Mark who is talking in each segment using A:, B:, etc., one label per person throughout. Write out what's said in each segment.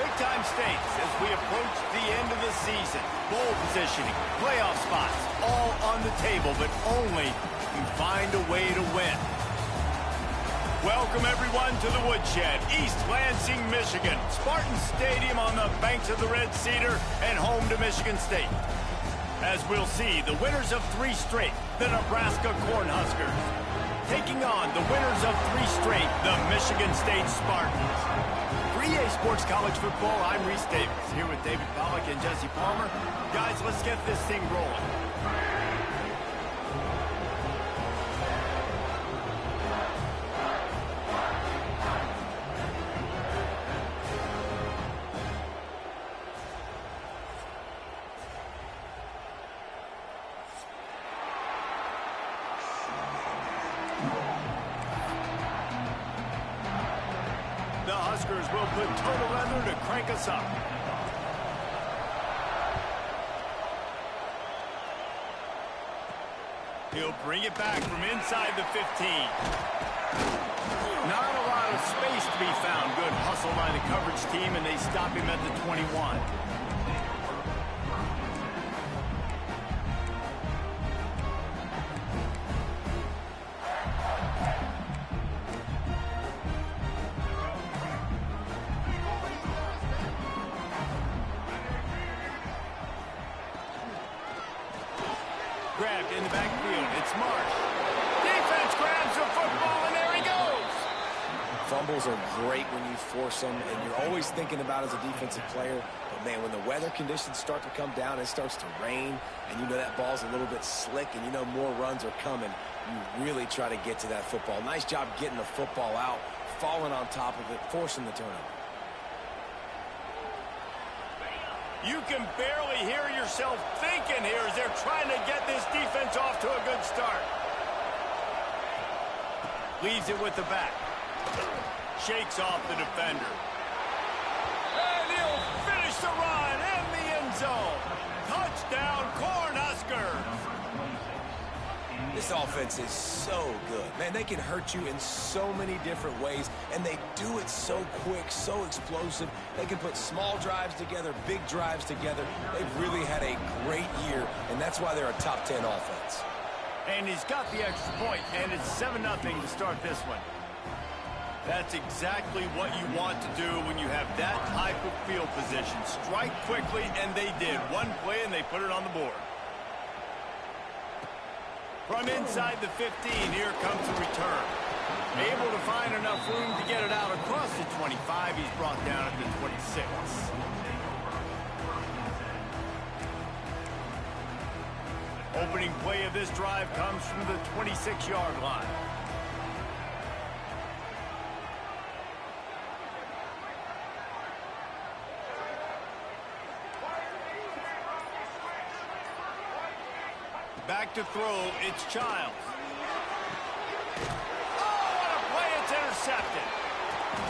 A: break time states as we approach the end of the season. Bowl positioning, playoff spots, all on the table, but only if you find a way to win. Welcome, everyone, to the Woodshed, East Lansing, Michigan. Spartan Stadium on the banks of the Red Cedar and home to Michigan State. As we'll see, the winners of 3 straight, the Nebraska Cornhuskers, taking on the winners of 3 straight, the Michigan State Spartans. For EA Sports College Football, I'm Reese Davis, here with David Pollack and Jesse Palmer. Guys, let's get this thing rolling. The Huskers will put total leather to crank us up. He'll bring it back from inside the 15. Not a lot of space to be found. Good hustle by the coverage team, and they stop him at the 21. Grabbed in the backfield. It's Marsh. Defense grabs the football, and there he goes.
B: Fumbles are great when you force them, and you're always thinking about as a defensive player. But, man, when the weather conditions start to come down, it starts to rain, and you know that ball's a little bit slick, and you know more runs are coming, you really try to get to that football. Nice job getting the football out, falling on top of it, forcing the turnover.
A: You can barely hear yourself thinking here as they're trying to get this defense off to a good start. Leaves it with the back. Shakes off the defender. And he'll finish the run in the end zone. Touchdown, Cornhuskers.
B: This offense is so good. Man, they can hurt you in so many different ways, and they do it so quick, so explosive. They can put small drives together, big drives together. They've really had a great year, and that's why they're a top 10 offense.
A: And he's got the extra point, and it's 7-0 to start this one. That's exactly what you want to do when you have that type of field position. Strike quickly, and they did. One play, and they put it on the board. From inside the 15, here comes the return. Able to find enough room to get it out across the 25. He's brought down at the 26. Opening play of this drive comes from the 26-yard line. Back to throw, it's Childs. Oh, what a play, it's intercepted.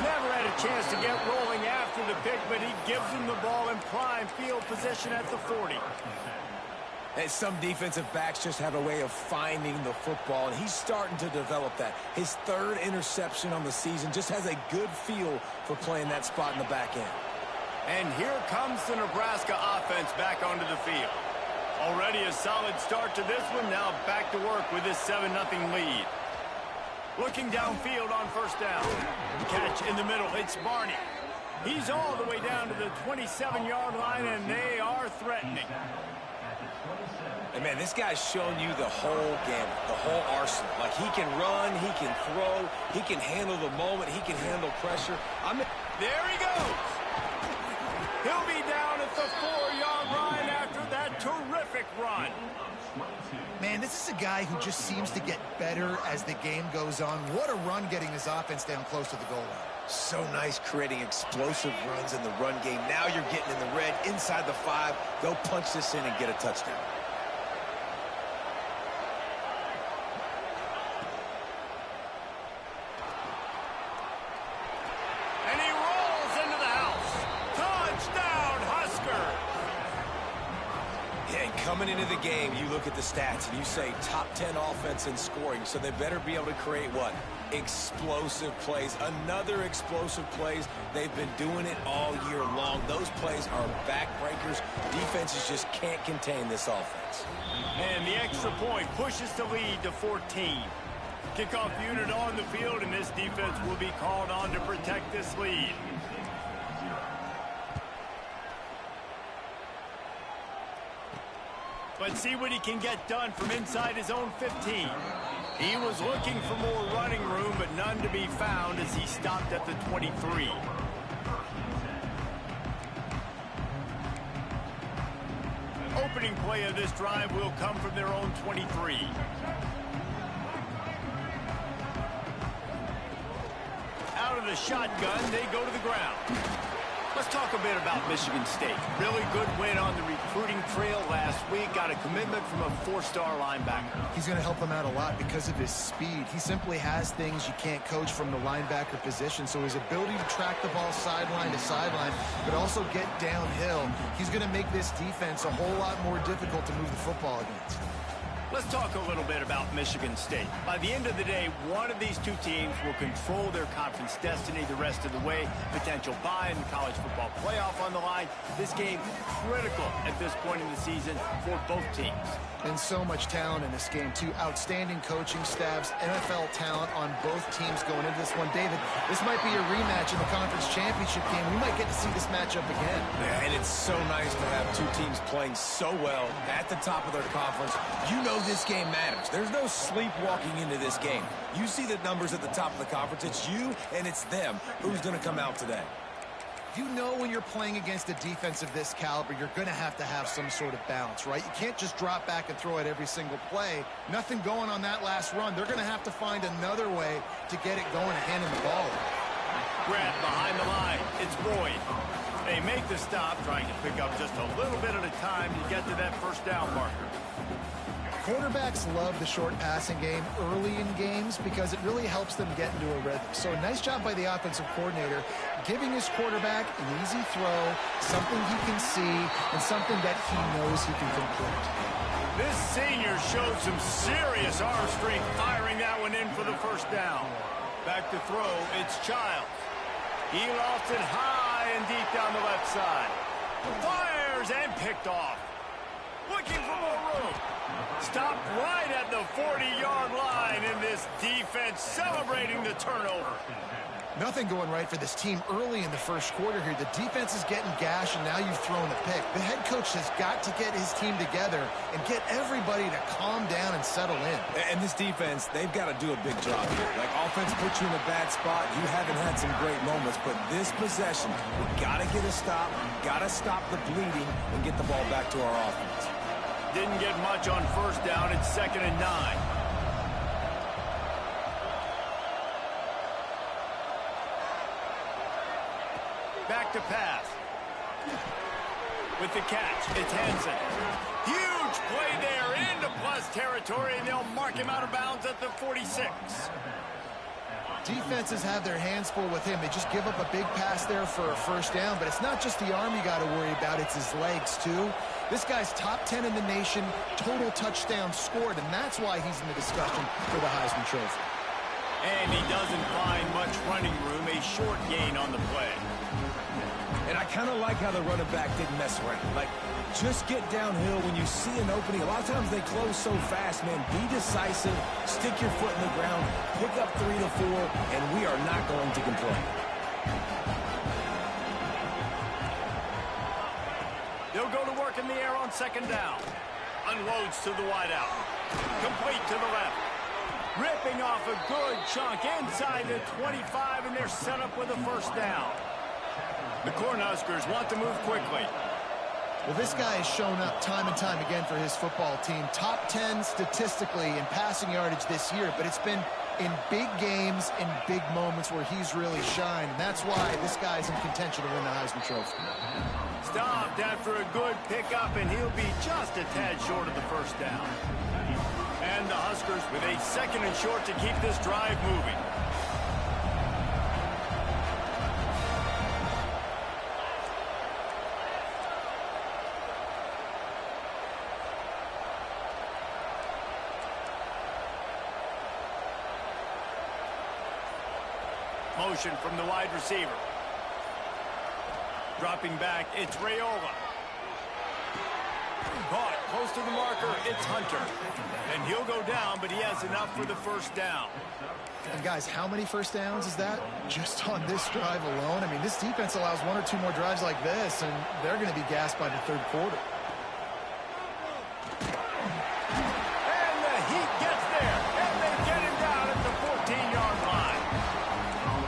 A: Never had a chance to get rolling after the pick, but he gives him the ball in prime field position at the 40.
B: And some defensive backs just have a way of finding the football, and he's starting to develop that. His 3rd interception on the season, just has a good feel for playing that spot in the back end.
A: And here comes the Nebraska offense back onto the field. Already a solid start to this one. Now back to work with this 7-0 lead. Looking downfield on first down. Catch in the middle. It's Barney. He's all the way down to the 27-yard line, and they are threatening.
B: And, man, this guy's shown you the whole gamut, the whole arsenal. Like, he can run, he can throw, he can handle the moment, he can handle pressure.
A: There he goes. He'll be down at the 4-yard line after that terrific run.
C: Man, this is a guy who just seems to get better as the game goes on. What a run getting this offense down close to the goal line.
B: So nice creating explosive runs in the run game. Now you're getting in the red, inside the 5. Go punch this in and get a touchdown.
A: And he rolls into the house. Touchdown, Huskers.
B: Yeah, and Coming into the game, you look at the stats and you say top 10 offense in scoring, so they better be able to create what? Explosive plays. Another explosive plays. They've been doing it all year long. Those plays are backbreakers. Defenses just can't contain this offense.
A: And the extra point pushes the lead to 14. Kickoff unit on the field, and this defense will be called on to protect this lead. Let's see what he can get done from inside his own 15. He was looking for more running room, but none to be found as he stopped at the 23. Opening play of this drive will come from their own 23. Out of the shotgun, they go to the ground. Let's talk a bit about Michigan State. Really good win on the recruiting trail last week. Got a commitment from a 4-star linebacker.
C: He's going to help them out a lot because of his speed. He simply has things you can't coach from the linebacker position. So his ability to track the ball sideline to sideline, but also get downhill, he's going to make this defense a whole lot more difficult to move the football against.
A: Let's talk a little bit about Michigan State. By the end of the day, one of these two teams will control their conference destiny the rest of the way. Potential bye in the college football playoff on the line. This game critical at this point in the season for both teams.
C: And so much talent in this game, too. Outstanding coaching staffs, NFL talent on both teams going into this one. David, this might be a rematch in the conference championship game. We might get to see this matchup again.
B: Yeah, and it's so nice to have two teams playing so well at the top of their conference. You know this game matters. There's no sleepwalking into this game. You see the numbers at the top of the conference. It's you and it's them. Who's going to come out today?
C: You know when you're playing against a defense of this caliber, you're going to have some sort of balance, right? You can't just drop back and throw it every single play. Nothing going on that last run. They're going to have to find another way to get it going and handing the ball.
A: Grant behind the line. It's Boyd. They make the stop, trying to pick up just a little bit at a time to get to that first down marker.
C: Quarterbacks love the short passing game early in games because it really helps them get into a rhythm. So a nice job by the offensive coordinator giving his quarterback an easy throw, something he can see, and something that he knows he can complete.
A: This senior showed some serious arm strength firing that one in for the first down. Back to throw, it's Childs. He lost it high and deep down the left side. Fires and picked off. Looking for more room. Stopped right at the 40-yard line, and this defense celebrating the turnover.
C: Nothing going right for this team early in the first quarter here. The defense is getting gashed, and now you've thrown a pick. The head coach has got to get his team together and get everybody to calm down and settle in.
B: And this defense, they've got to do a big job here. Like, offense puts you in a bad spot. You haven't had some great moments, but this possession, we got to get a stop, got to stop the bleeding, and get the ball back to our offense.
A: Didn't get much on first down. It's 2nd and 9. Back to pass. With the catch, it's Hansen. Huge play there into plus territory, and they'll mark him out of bounds at the 46.
C: Defenses have their hands full with him. They just give up a big pass there for a first down, but it's not just the arm you got to worry about, it's his legs too. This guy's top 10 in the nation, total touchdowns scored, and that's why he's in the discussion for the Heisman Trophy.
A: And he doesn't find much running room, a short gain on the play.
B: And I kind of like how the running back didn't mess around. Like, just get downhill when you see an opening. A lot of times they close so fast, man. Be decisive, stick your foot in the ground, pick up 3 to 4, and we are not going to complain.
A: They'll go to work in the air on 2nd down. Unloads to the wideout. Complete to the left. Ripping off a good chunk inside the 25, and they're set up with a first down. The Cornhuskers want to move quickly.
C: Well, this guy has shown up time and time again for his football team. Top 10 statistically in passing yardage this year, but it's been in big games, in big moments where he's really shined. And that's why this guy's in contention to win the Heisman Trophy.
A: Stopped after a good pickup, and he'll be just a tad short of the first down. And the Huskers with a 2nd and short to keep this drive moving. Motion from the wide receiver. Dropping back, it's Rayola. Caught close to the marker, it's Hunter. And he'll go down, but he has enough for the first down.
C: And guys, how many first downs is that just on this drive alone? I mean, this defense allows one or two more drives like this, and they're going to be gassed by the third quarter.
A: And the Heat gets there, and they get him down at the 14-yard line.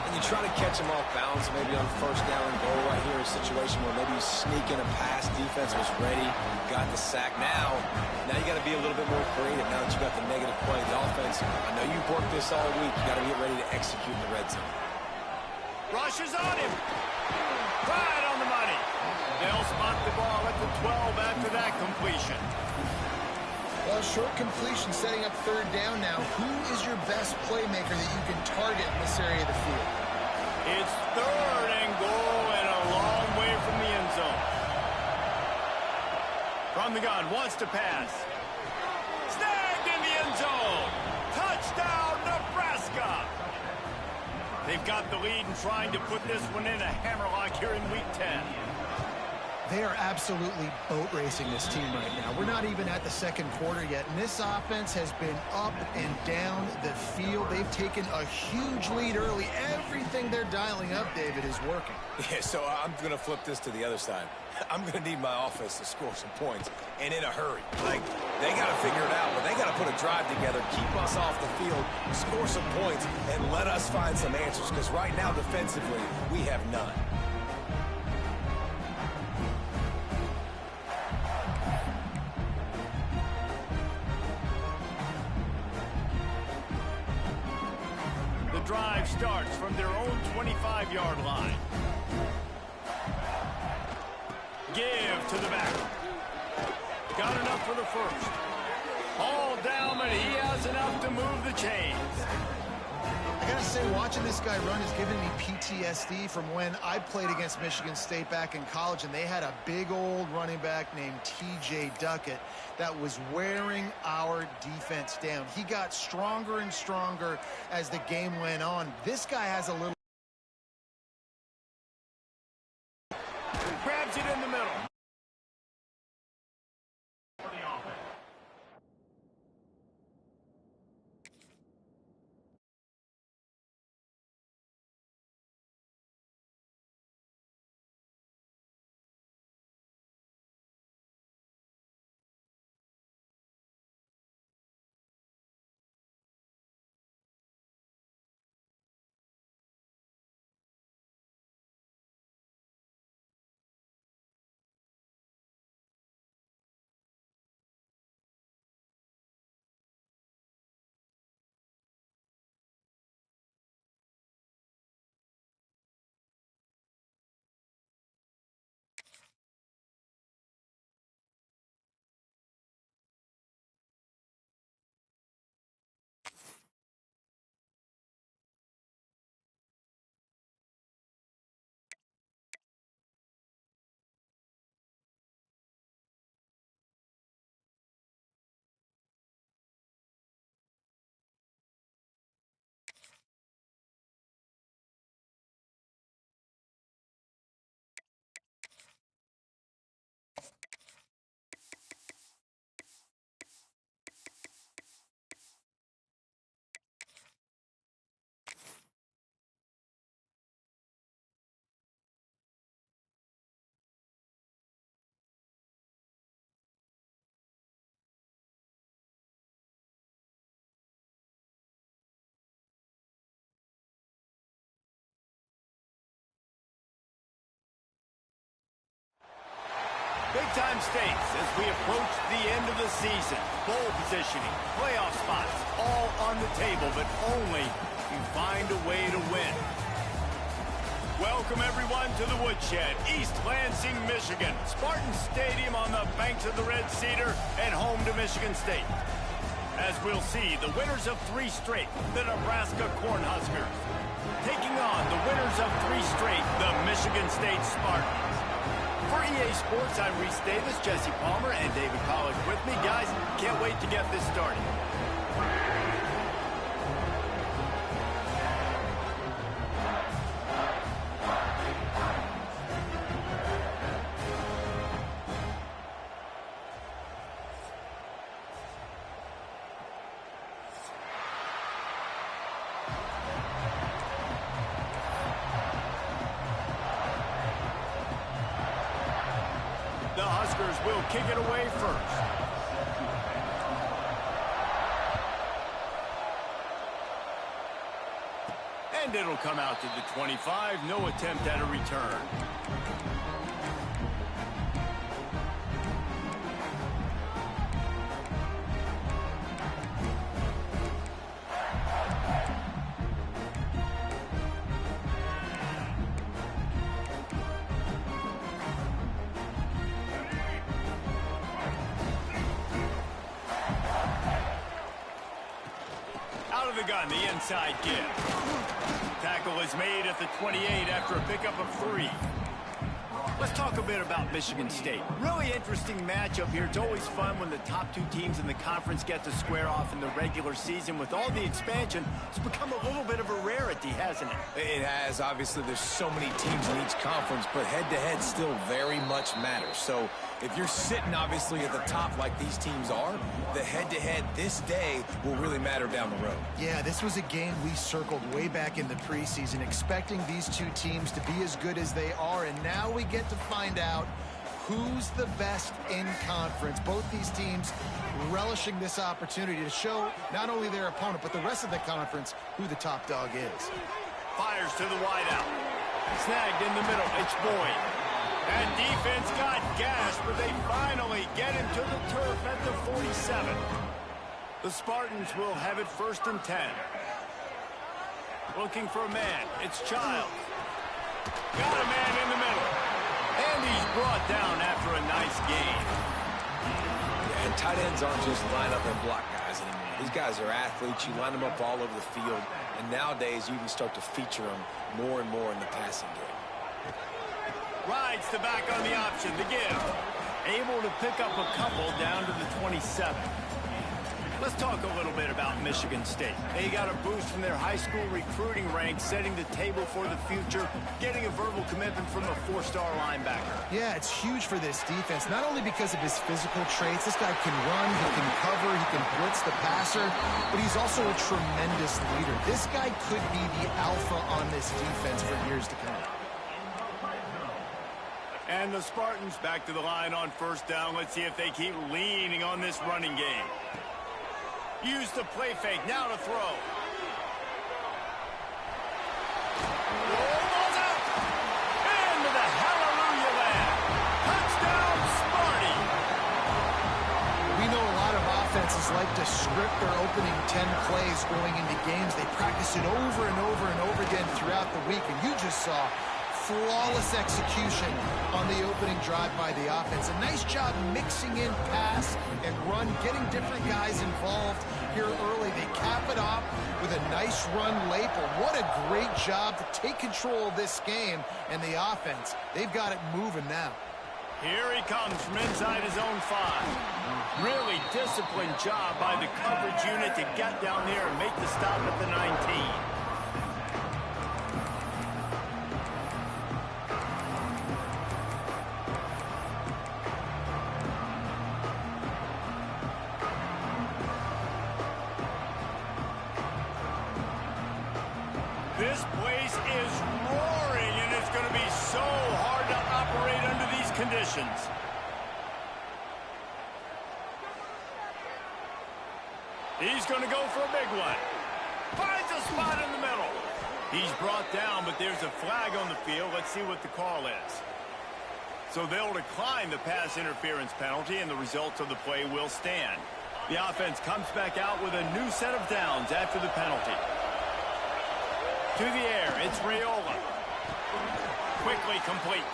B: And you try to catch him off balance, maybe on first down and goal right here, a situation where maybe you sneak in a pass, defense was ready, got the sack. Now you got to be a little bit more creative now that you got the negative play. The offense, I know you've worked this all week. You got to get ready to execute in the red zone.
A: Rushes on him. Right on the money. They'll spot the ball at the 12 after that completion.
C: Well, short completion setting up third down now. Who is your best playmaker that you can target in this area of the field?
A: It's third and goal and a long way from the end zone. From the gun, wants to pass. Snagged in the end zone. Touchdown, Nebraska. They've got the lead and trying to put this one in a hammerlock here in Week 10.
C: They are absolutely boat racing this team right now. We're not even at the second quarter yet, and this offense has been up and down the field. They've taken a huge lead early. Everything they're dialing up, David, is working.
B: Yeah, so I'm going to flip this to the other side. I'm going to need my offense to score some points, and in a hurry. Like, they got to figure it out, but they got to put a drive together, keep us off the field, score some points, and let us find some answers, because right now, defensively, we have none.
A: The drive starts from their own 25-yard line. Give to the back. Got enough for the first. All down, but he has enough to move the chains.
C: I gotta say, watching this guy run is giving me PTSD from when I played against Michigan State back in college, and they had a big old running back named T.J. Duckett that was wearing our defense down. He got stronger and stronger as the game went on. This guy has a little...
A: Grabs it in the middle. Big-time stakes as we approach the end of the season. Bowl positioning, playoff spots, all on the table, but only if you find a way to win. Welcome, everyone, to the Woodshed, East Lansing, Michigan. Spartan Stadium on the banks of the Red Cedar and home to Michigan State. As we'll see, the winners of 3 straight, the Nebraska Cornhuskers, taking on the winners of 3 straight, the Michigan State Spartans. For EA Sports, I'm Reese Davis, Jesse Palmer, and David Pollack with me. Guys, can't wait to get this started. The Huskers will kick it away first. And it'll come out to the 25. No attempt at a return. Out of the gun, the inside give. Tackle is made at the 28 after a pickup of 3. Let's talk a bit about Michigan State. Really interesting matchup here. It's always fun when the top 2 teams in the conference get to square off in the regular season. With all the expansion, it's become a little bit of a rarity, hasn't it?
B: It has. Obviously, there's so many teams in each conference, but head-to-head still very much matters. So if you're sitting, obviously, at the top like these teams are, the head-to-head this day will really matter down the road.
C: Yeah, this was a game we circled way back in the preseason, expecting these 2 teams to be as good as they are, and now we get to find out who's the best in conference. Both these teams relishing this opportunity to show not only their opponent, but the rest of the conference who the top dog is.
A: Fires to the wideout. Snagged in the middle. It's Boyd. And defense got gashed, but they finally get him to the turf at the 47. The Spartans will have it 1st and 10. Looking for a man. It's Child. Got a man in the middle. And he's brought down after a nice gain.
B: Yeah, and tight ends aren't just line up and block guys anymore. These guys are athletes. You line them up all over the field. And nowadays, you can start to feature them more and more in the passing game.
A: Rides the back on the option, the give. Able to pick up a couple down to the 27. Let's talk a little bit about Michigan State. They got a boost from their high school recruiting ranks, setting the table for the future, getting a verbal commitment from a 4-star linebacker.
C: Yeah, it's huge for this defense, not only because of his physical traits. This guy can run, he can cover, he can blitz the passer, but he's also a tremendous leader. This guy could be the alpha on this defense for years to come.
A: And the Spartans back to the line on 1st down. Let's see if they keep leaning on this running game. Use the play fake, now to throw. Ball's out! Into the hallelujah land. Touchdown, Sparty!
C: We know a lot of offenses like to script their opening 10 plays going into games. They practice it over and over and over again throughout the week, and you just saw flawless execution on the opening drive by the offense. A nice job mixing in pass and run, getting different guys involved here early. They cap it off with a nice run late, but what a great job to take control of this game. And the offense, they've got it moving now.
A: Here he comes from inside his own 5. Really disciplined job by the coverage unit to get down there and make the stop at the 19. This place is roaring, and it's going to be so hard to operate under these conditions. He's going to go for a big one. Finds a spot in the middle. He's brought down, but there's a flag on the field. Let's see what the call is. So they'll decline the pass interference penalty, and the results of the play will stand. The offense comes back out with a new set of downs after the penalty. To the air, it's Raiola. Quickly complete.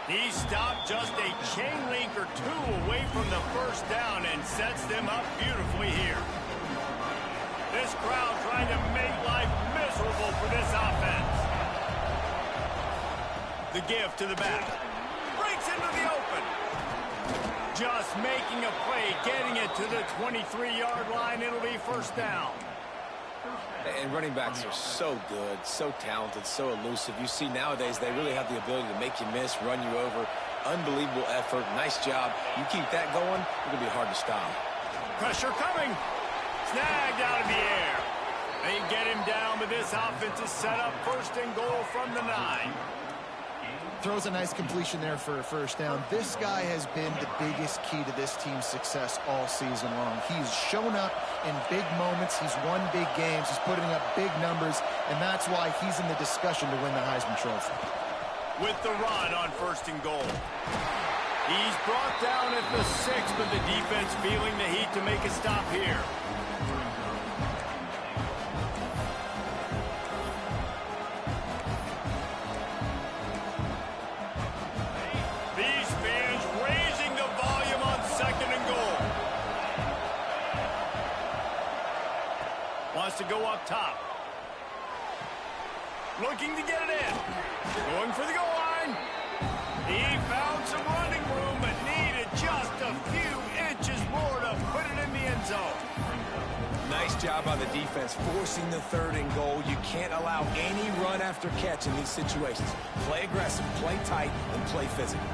A: He stopped just a chain link or 2 away from the 1st down and sets them up beautifully here. This crowd trying to make life miserable for this offense. The give to the back. Breaks into the open. Just making a play, getting it to the 23-yard line. It'll be 1st down.
B: And running backs are so good, so talented, so elusive. You see nowadays they really have the ability to make you miss, run you over. Unbelievable effort. Nice job. You keep that going, it's going to be hard to stop.
A: Pressure coming. Snagged out of the air. They get him down, but this offense is set up 1st and goal from the 9.
C: Throws a nice completion there for a first down. This guy has been the biggest key to this team's success all season long. He's shown up in big moments. He's won big games. He's putting up big numbers, and that's why he's in the discussion to win the Heisman Trophy.
A: With the run on 1st and goal. He's brought down at the 6, but the defense feeling the heat to make a stop here. To go up top. Looking to get it in. Going for the goal line. He found some running room, but needed just a few inches more to put it in the end zone.
B: Nice job by the defense forcing the 3rd and goal. You can't allow any run after catch in these situations. Play aggressive, play tight, and play physical.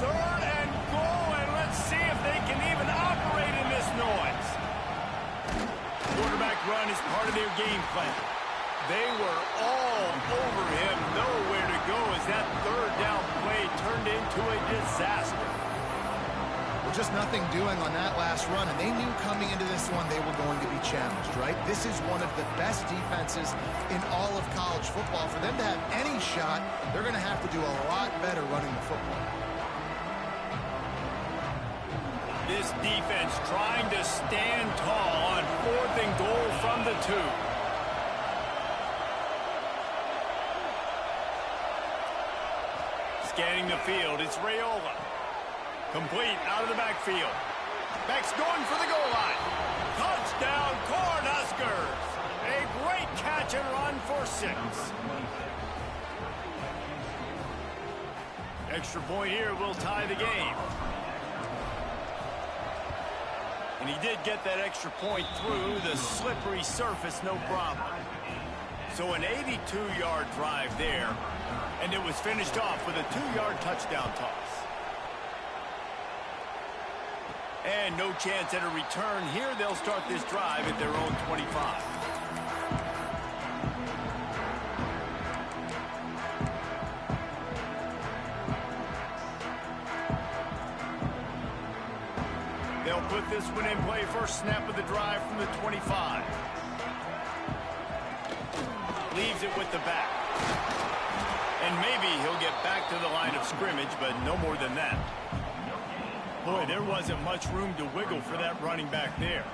A: 3rd and goal, and let's see if they can even operate in this noise. Quarterback run is part of their game plan. They were all over him, nowhere to go as that 3rd down play turned into a disaster.
C: Well, just nothing doing on that last run, and they knew coming into this one they were going to be challenged, right? This is one of the best defenses in all of college football. For them to have any shot, they're going to have to do a lot better running the football.
A: This defense trying to stand tall on 4th and goal from the 2. Scanning the field, it's Raiola. Complete out of the backfield. Beck's going for the goal line. Touchdown, Cornhuskers. A great catch and run for 6. Extra point here will tie the game. And he did get that extra point through the slippery surface, no problem. So an 82-yard drive there, and it was finished off with a 2-yard touchdown toss. And no chance at a return here. They'll start this drive at their own 25. They'll put this one in play. First snap of the drive from the 25. Leaves it with the back. And maybe he'll get back to the line of scrimmage, but no more than that. Boy, there wasn't much room to wiggle for that running back there.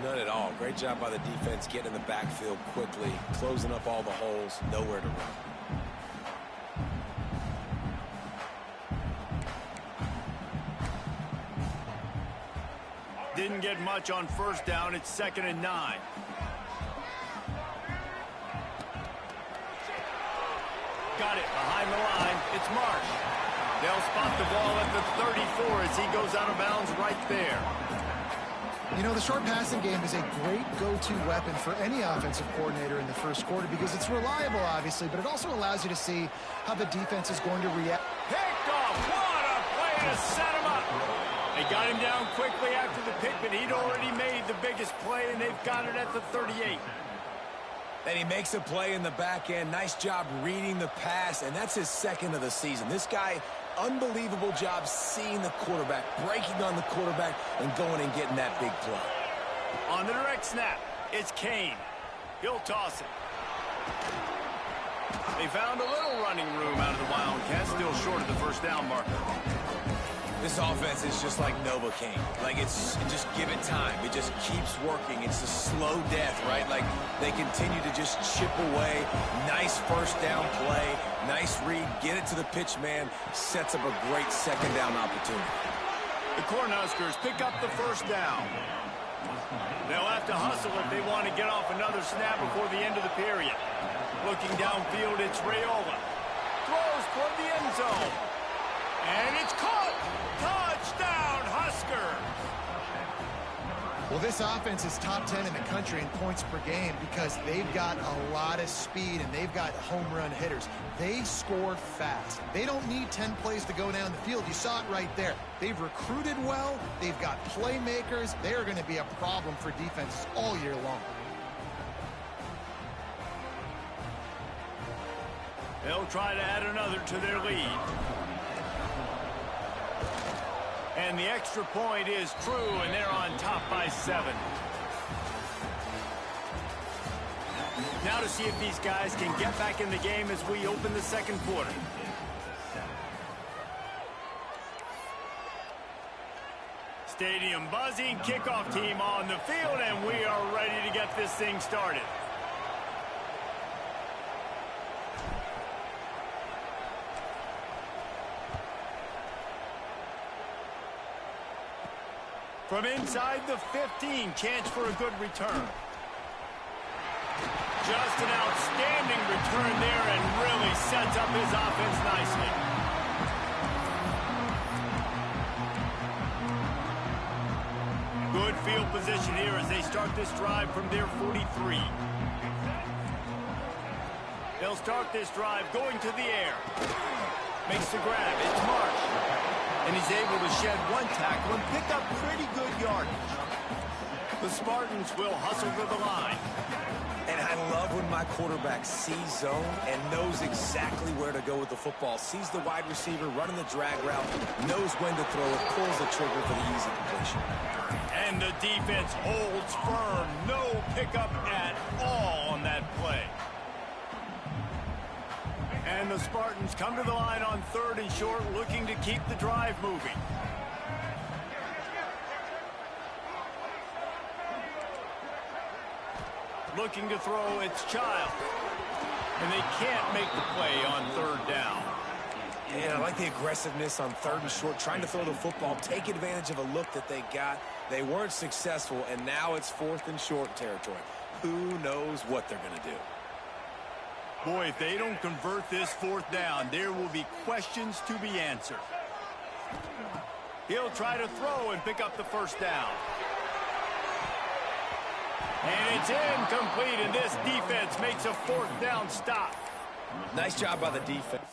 B: None at all. Great job by the defense getting in the backfield quickly, closing up all the holes, nowhere to run.
A: Didn't get much on 1st down. It's 2nd and 9. Got it behind the line. It's Marsh. They'll spot the ball at the 34 as he goes out of bounds right there.
C: You know, the short passing game is a great go-to weapon for any offensive coordinator in the 1st quarter because it's reliable, obviously, but it also allows you to see how the defense is going to react.
A: Picked off. What a play to set him up. They got him down quickly after the pick, but he'd already made the biggest play, and they've got it at the 38.
B: And he makes a play in the back end. Nice job reading the pass, and that's his 2nd of the season. This guy, unbelievable job seeing the quarterback, breaking on the quarterback, and going and getting that big play.
A: On the direct snap, it's Kane. He'll toss it. They found a little running room out of the Wildcats, still short of the 1st down marker.
B: This offense is just like Novocaine. Like, just give it time. It just keeps working. It's a slow death, right? Like, they continue to just chip away. Nice 1st down play. Nice read. Get it to the pitch man. Sets up a great 2nd down opportunity.
A: The Cornhuskers pick up the 1st down. They'll have to hustle if they want to get off another snap before the end of the period. Looking downfield, it's Raiola. Throws toward the end zone. And it's caught. Touchdown, Huskers.
C: Well, this offense is top 10 in the country in points per game because they've got a lot of speed and they've got home run hitters. They score fast. They don't need 10 plays to go down the field. You saw it right there. They've recruited well. They've got playmakers. They are going to be a problem for defenses all year long.
A: They'll try to add another to their lead. And the extra point is true, and they're on top by 7. Now to see if these guys can get back in the game as we open the second quarter. Stadium buzzing, kickoff team on the field, and we are ready to get this thing started. From inside the 15, chance for a good return. Just an outstanding return there and really sets up his offense nicely. Good field position here as they start this drive from their 43. They'll start this drive going to the air. Makes the grab. It's Marsh. And he's able to shed one tackle and pick up pretty good yardage. The Spartans will hustle to the line.
B: And I love when my quarterback sees zone and knows exactly where to go with the football. Sees the wide receiver running the drag route, knows when to throw it, pulls the trigger for the easy completion.
A: And the defense holds firm. No pickup at all on that play. And the Spartans come to the line on 3rd and short, looking to keep the drive moving. Looking to throw, it's Child. And they can't make the play on 3rd down.
B: And I like the aggressiveness on 3rd and short, trying to throw the football, take advantage of a look that they got. They weren't successful, and now it's 4th and short territory. Who knows what they're going to do?
A: Boy, if they don't convert this 4th down, there will be questions to be answered. He'll try to throw and pick up the 1st down. And it's incomplete, and this defense makes a 4th down stop.
B: Nice job by the defense.